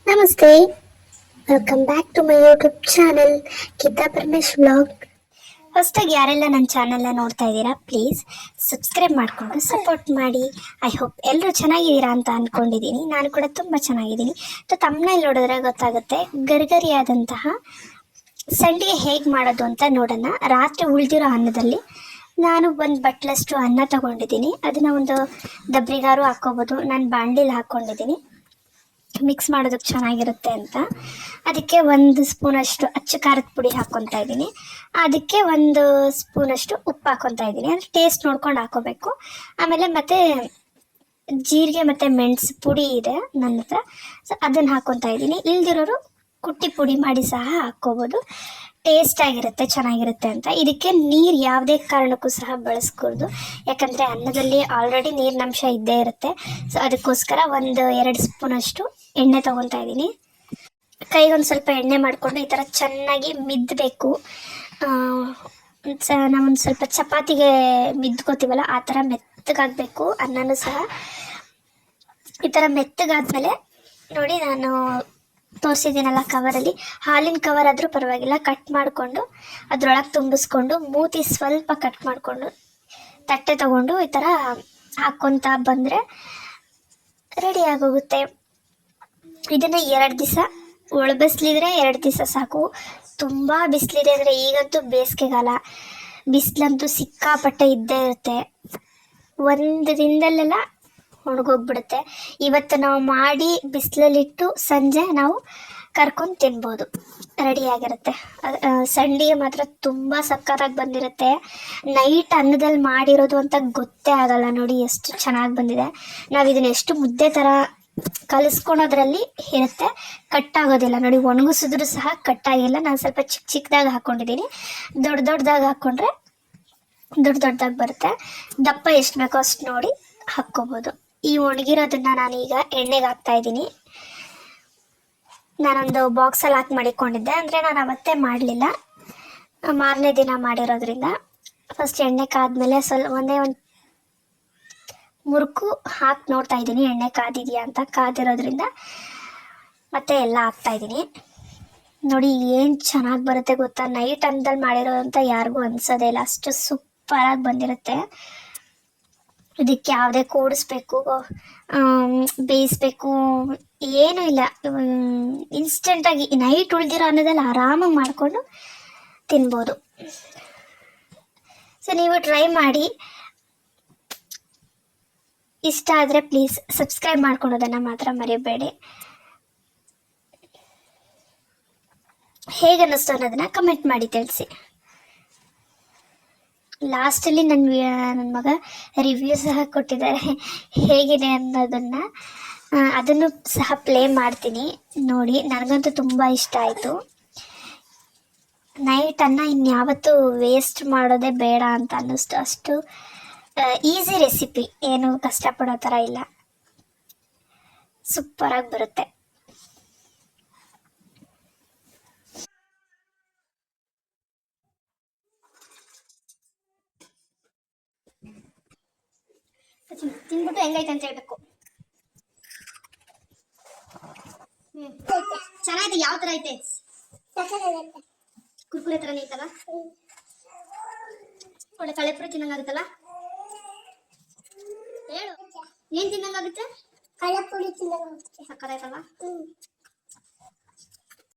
ನಮಸ್ತೆ, welcome back to my YouTube channel Geeta Paramesh vlog. ಹೊಸದಾಗಿ ಯಾರೆಲ್ಲ ನನ್ನ ಚಾನೆಲ್ನ ನೋಡ್ತಾ ಇದ್ದೀರಾ, ಪ್ಲೀಸ್ ಸಬ್ಸ್ಕ್ರೈಬ್ ಮಾಡಿಕೊಂಡು ಸಪೋರ್ಟ್ ಮಾಡಿ. ಐ ಹೋಪ್ ಎಲ್ಲರೂ ಚೆನ್ನಾಗಿದ್ದೀರಾ ಅಂತ ಅಂದ್ಕೊಂಡಿದ್ದೀನಿ. ನಾನು ಕೂಡ ತುಂಬ ಚೆನ್ನಾಗಿದ್ದೀನಿ. ತಮ್ಮನೇಲಿ ನೋಡಿದ್ರೆ ಗೊತ್ತಾಗುತ್ತೆ ಗರಿಗರಿಯಾದಂತಹ ಸಂಡಿಗೆ ಹೇಗೆ ಮಾಡೋದು ಅಂತ ನೋಡೋಣ. ರಾತ್ರಿ ಉಳಿದಿರೋ ಅನ್ನದಲ್ಲಿ ನಾನು ಒಂದು ಬಟ್ಲಷ್ಟು ಅನ್ನ ತೊಗೊಂಡಿದ್ದೀನಿ. ಅದನ್ನು ಒಂದು ಡಬ್ರಿಗಾರು ಹಾಕ್ಕೋಬೋದು. ನಾನು ಬಾಣಲಿಲಿ ಹಾಕ್ಕೊಂಡಿದ್ದೀನಿ ಮಿಕ್ಸ್ ಮಾಡೋದಕ್ಕೆ ಚೆನ್ನಾಗಿರುತ್ತೆ ಅಂತ. ಅದಕ್ಕೆ ಒಂದು ಸ್ಪೂನಷ್ಟು ಅಚ್ಚ ಖಾರದ ಪುಡಿ ಹಾಕ್ಕೊತಾ ಇದ್ದೀನಿ. ಅದಕ್ಕೆ ಒಂದು ಸ್ಪೂನಷ್ಟು ಉಪ್ಪು ಹಾಕ್ಕೊತಾ ಇದ್ದೀನಿ. ಅಂದರೆ ಟೇಸ್ಟ್ ನೋಡ್ಕೊಂಡು ಹಾಕ್ಕೋಬೇಕು. ಆಮೇಲೆ ಮತ್ತು ಜೀರಿಗೆ ಮತ್ತು ಮೆಣಸು ಪುಡಿ ಇದೆ ನನ್ನ ಹತ್ರ, ಸೊ ಅದನ್ನು ಹಾಕ್ಕೊತಾ ಇದ್ದೀನಿ. ಇಲ್ದಿರೋರು ಕುಟ್ಟಿ ಪುಡಿ ಮಾಡಿ ಸಹ ಹಾಕ್ಕೋಬೋದು. ಟೇಸ್ಟ್ ಆಗಿರುತ್ತೆ, ಚೆನ್ನಾಗಿರುತ್ತೆ ಅಂತ. ಇದಕ್ಕೆ ನೀರು ಯಾವುದೇ ಕಾರಣಕ್ಕೂ ಸಹ ಬಳಸ್ಕೊಡ್ದು, ಯಾಕಂದರೆ ಅನ್ನದಲ್ಲಿ ಆಲ್ರೆಡಿ ನೀರಿನಂಶ ಇದ್ದೇ ಇರುತ್ತೆ. ಸೊ ಅದಕ್ಕೋಸ್ಕರ ಒಂದು 2 ಸ್ಪೂನಷ್ಟು ಎಣ್ಣೆ ತೊಗೊತಾ ಇದ್ದೀನಿ. ಕೈಗೊಂದು ಸ್ವಲ್ಪ ಎಣ್ಣೆ ಮಾಡಿಕೊಂಡು ಈ ಥರ ಚೆನ್ನಾಗಿ ಮಿದ್ದಬೇಕು. ನಾವೊಂದು ಸ್ವಲ್ಪ ಚಪಾತಿಗೆ ಮಿದ್ಕೋತೀವಲ್ಲ ಆ ಥರ ಮೆತ್ತಗಾಗಬೇಕು. ಅನ್ನನೂ ಸಹ ಈ ಥರ ಮೆತ್ತಗಾದ್ಮೇಲೆ ನೋಡಿ, ನಾನು ತೋರಿಸಿದ್ದೀನಲ್ಲ ಕವರಲ್ಲಿ, ಹಾಲಿನ ಕವರ್ ಆದರೂ ಪರವಾಗಿಲ್ಲ, ಕಟ್ ಮಾಡಿಕೊಂಡು ಅದರೊಳಗೆ ತುಂಬಿಸ್ಕೊಂಡು ಮೂತಿ ಸ್ವಲ್ಪ ಕಟ್ ಮಾಡಿಕೊಂಡು ತಟ್ಟೆ ತಗೊಂಡು ಈ ಥರ ಹಾಕ್ಕೊತಾ ಬಂದರೆ ರೆಡಿ ಆಗೋಗುತ್ತೆ. ಇದನ್ನು 2 ದಿವಸ ಒಳಬಿಸ್ಲಿದ್ರೆ 2 ದಿವಸ ಸಾಕು. ತುಂಬ ಬಿಸಿಲಿದೆ ಅಂದರೆ, ಈಗಂತೂ ಬೇಸಿಗೆಗಾಲ, ಬಿಸಿಲಂತೂ ಸಿಕ್ಕಾಪಟ್ಟೆ ಇದ್ದೇ ಇರುತ್ತೆ. ಒಂದು ದಿನದಲ್ಲೆಲ್ಲ ಒಣಗೋಗ್ಬಿಡುತ್ತೆ. ಇವತ್ತು ನಾವು ಮಾಡಿ ಬಿಸಿಲಲ್ಲಿಟ್ಟು ಸಂಜೆ ನಾವು ಕರ್ಕೊಂಡು ತಿನ್ಬೋದು, ರೆಡಿಯಾಗಿರುತ್ತೆ. ಸಂಡಿಗೆ ಮಾತ್ರ ತುಂಬ ಸಕ್ಕತ್ತಾಗಿ ಬಂದಿರುತ್ತೆ. ನೈಟ್ ಅನ್ನದಲ್ಲಿ ಮಾಡಿರೋದು ಅಂತ ಗೊತ್ತೇ ಆಗಲ್ಲ. ನೋಡಿ ಎಷ್ಟು ಚೆನ್ನಾಗಿ ಬಂದಿದೆ. ನಾವು ಇದನ್ನ ಎಷ್ಟು ಮುದ್ದೆ ಥರ ಕಲಿಸ್ಕೊಳೋದ್ರಲ್ಲಿ ಇರುತ್ತೆ, ಕಟ್ಟಾಗೋದಿಲ್ಲ. ನೋಡಿ, ಒಣಗಿಸಿದ್ರು ಸಹ ಕಟ್ಟಾಗಿಲ್ಲ. ನಾನು ಸ್ವಲ್ಪ ಚಿಕ್ಕ ಚಿಕ್ಕದಾಗಿ ಹಾಕ್ಕೊಂಡಿದ್ದೀನಿ. ದೊಡ್ಡದಾಗಿ ಹಾಕ್ಕೊಂಡ್ರೆ ದೊಡ್ಡದಾಗಿ ಬರುತ್ತೆ. ದಪ್ಪ ಎಷ್ಟು ಬೇಕೋ ಅಷ್ಟು ನೋಡಿ ಹಾಕ್ಕೋಬೋದು. ಈ ಒಣಗಿರೋದನ್ನು ನಾನೀಗ ಎಣ್ಣೆಗೆ ಹಾಕ್ತಾಯಿದ್ದೀನಿ. ನಾನೊಂದು ಬಾಕ್ಸಲ್ಲಿ ಹಾಕಿ ಮಡಿಕೊಂಡಿದ್ದೆ, ಅಂದರೆ ನಾನು ಅವತ್ತೇ ಮಾಡಲಿಲ್ಲ, ಮಾರನೇ ದಿನ ಮಾಡಿರೋದ್ರಿಂದ. ಫಸ್ಟ್ ಎಣ್ಣೆ ಕಾದ್ಮೇಲೆ ಒಂದೇ ಒಂದು ಮುರುಕು ಹಾಕಿ ನೋಡ್ತಾ ಇದ್ದೀನಿ ಎಣ್ಣೆ ಕಾದಿದೆಯಾ ಅಂತ. ಕಾದಿರೋದ್ರಿಂದ ಮತ್ತೆ ಎಲ್ಲ ಹಾಕ್ತಾಯಿದ್ದೀನಿ. ನೋಡಿ ಏನು ಚೆನ್ನಾಗಿ ಬರುತ್ತೆ ಗೊತ್ತಾ. ನೈಟ್ ಅನ್ನದಲ್ಲಿ ಮಾಡಿರೋದು ಅಂತ ಯಾರಿಗೂ ಅನಿಸೋದೇ ಇಲ್ಲ, ಅಷ್ಟು ಸೂಪರಾಗಿ ಬಂದಿರುತ್ತೆ. ಇದಕ್ಕೆ ಯಾವುದೇ ಕೂಡಿಸ್ಬೇಕು, ಬೇಯಿಸ್ಬೇಕು ಏನೂ ಇಲ್ಲ. ಇನ್ಸ್ಟೆಂಟಾಗಿ ನೈಟ್ ಉಳಿದಿರೋ ಅನ್ನೋದಲ್ಲಿ ಆರಾಮಾಗಿ ಮಾಡಿಕೊಂಡು ತಿನ್ಬೋದು. ಸೊ ನೀವು ಟ್ರೈ ಮಾಡಿ. ಇಷ್ಟ ಆದರೆ ಪ್ಲೀಸ್ ಸಬ್ಸ್ಕ್ರೈಬ್ ಮಾಡ್ಕೊಳೋದನ್ನು ಮಾತ್ರ ಮರೆಯಬೇಡಿ. ಹೇಗೆ ಅನ್ನಿಸ್ತು ಅನ್ನೋದನ್ನು ಕಮೆಂಟ್ ಮಾಡಿ ತಿಳಿಸಿ. ಲಾಸ್ಟಲ್ಲಿ ನನ್ನ ಮಗ ರಿವ್ಯೂ ಸಹ ಕೊಟ್ಟಿದ್ದಾರೆ ಹೇಗಿದೆ ಅನ್ನೋದನ್ನು, ಅದನ್ನು ಸಹ ಪ್ಲೇ ಮಾಡ್ತೀನಿ ನೋಡಿ. ನನಗಂತೂ ತುಂಬ ಇಷ್ಟ ಆಯಿತು. ನೈಟನ್ನು ಇನ್ಯಾವತ್ತೂ ವೇಸ್ಟ್ ಮಾಡೋದೇ ಬೇಡ ಅಂತ ಅನ್ನಿಸ್ತು. ಅಷ್ಟು ಈಸಿ ರೆಸಿಪಿ, ಏನು ಕಷ್ಟಪಡೋ ಥರ ಇಲ್ಲ, ಸೂಪರಾಗಿ ಬರುತ್ತೆ. ತಿಂದ್ಬಿಟ್ಟು ಹೆಂಗೈತೆ ಅಂತ ಹೇಳ್ಬೇಕು. ಚೆನ್ನಾಗೈತೆ. ಯಾವ ಥರ ಐತೆ? ಕುರ್ಕುರೆ ಥರನೇ ಐತಲ್ಲ, ಒಳ್ಳೆ ಕಳೆಪುರಿ ತಿನ್ನಂಗಾಗುತ್ತಲ್ಲ. ಹೇಳು, ಏನ್ ತಿನ್ನಂಗಾಗುತ್ತೆ? ಕಳೆಪುರಿ ತಿನ್ನಂಗಾಗುತ್ತೆ. ಸಕ್ಕತ್ತಾಯ್ತಲ್ಲ.